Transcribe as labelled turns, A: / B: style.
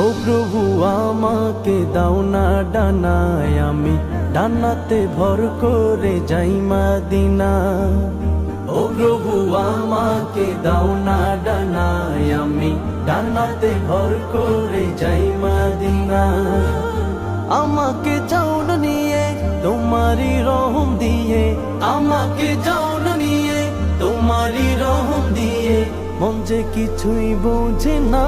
A: ও প্রভু আমাকে দাও না ডানায়, আমি ডানাতে ভর করে যাই মদিনা। ও প্রভু আমাকে দাও না ডানায়, আমি ডানাতে ভর করে যাই মদিনা। আমাকে যাও না নিয়ে তোমারি রহম দিয়ে, আমাকে যাও না নিয়ে তোমারি রহম দিয়ে, মন যে কিছুই বোঝে না।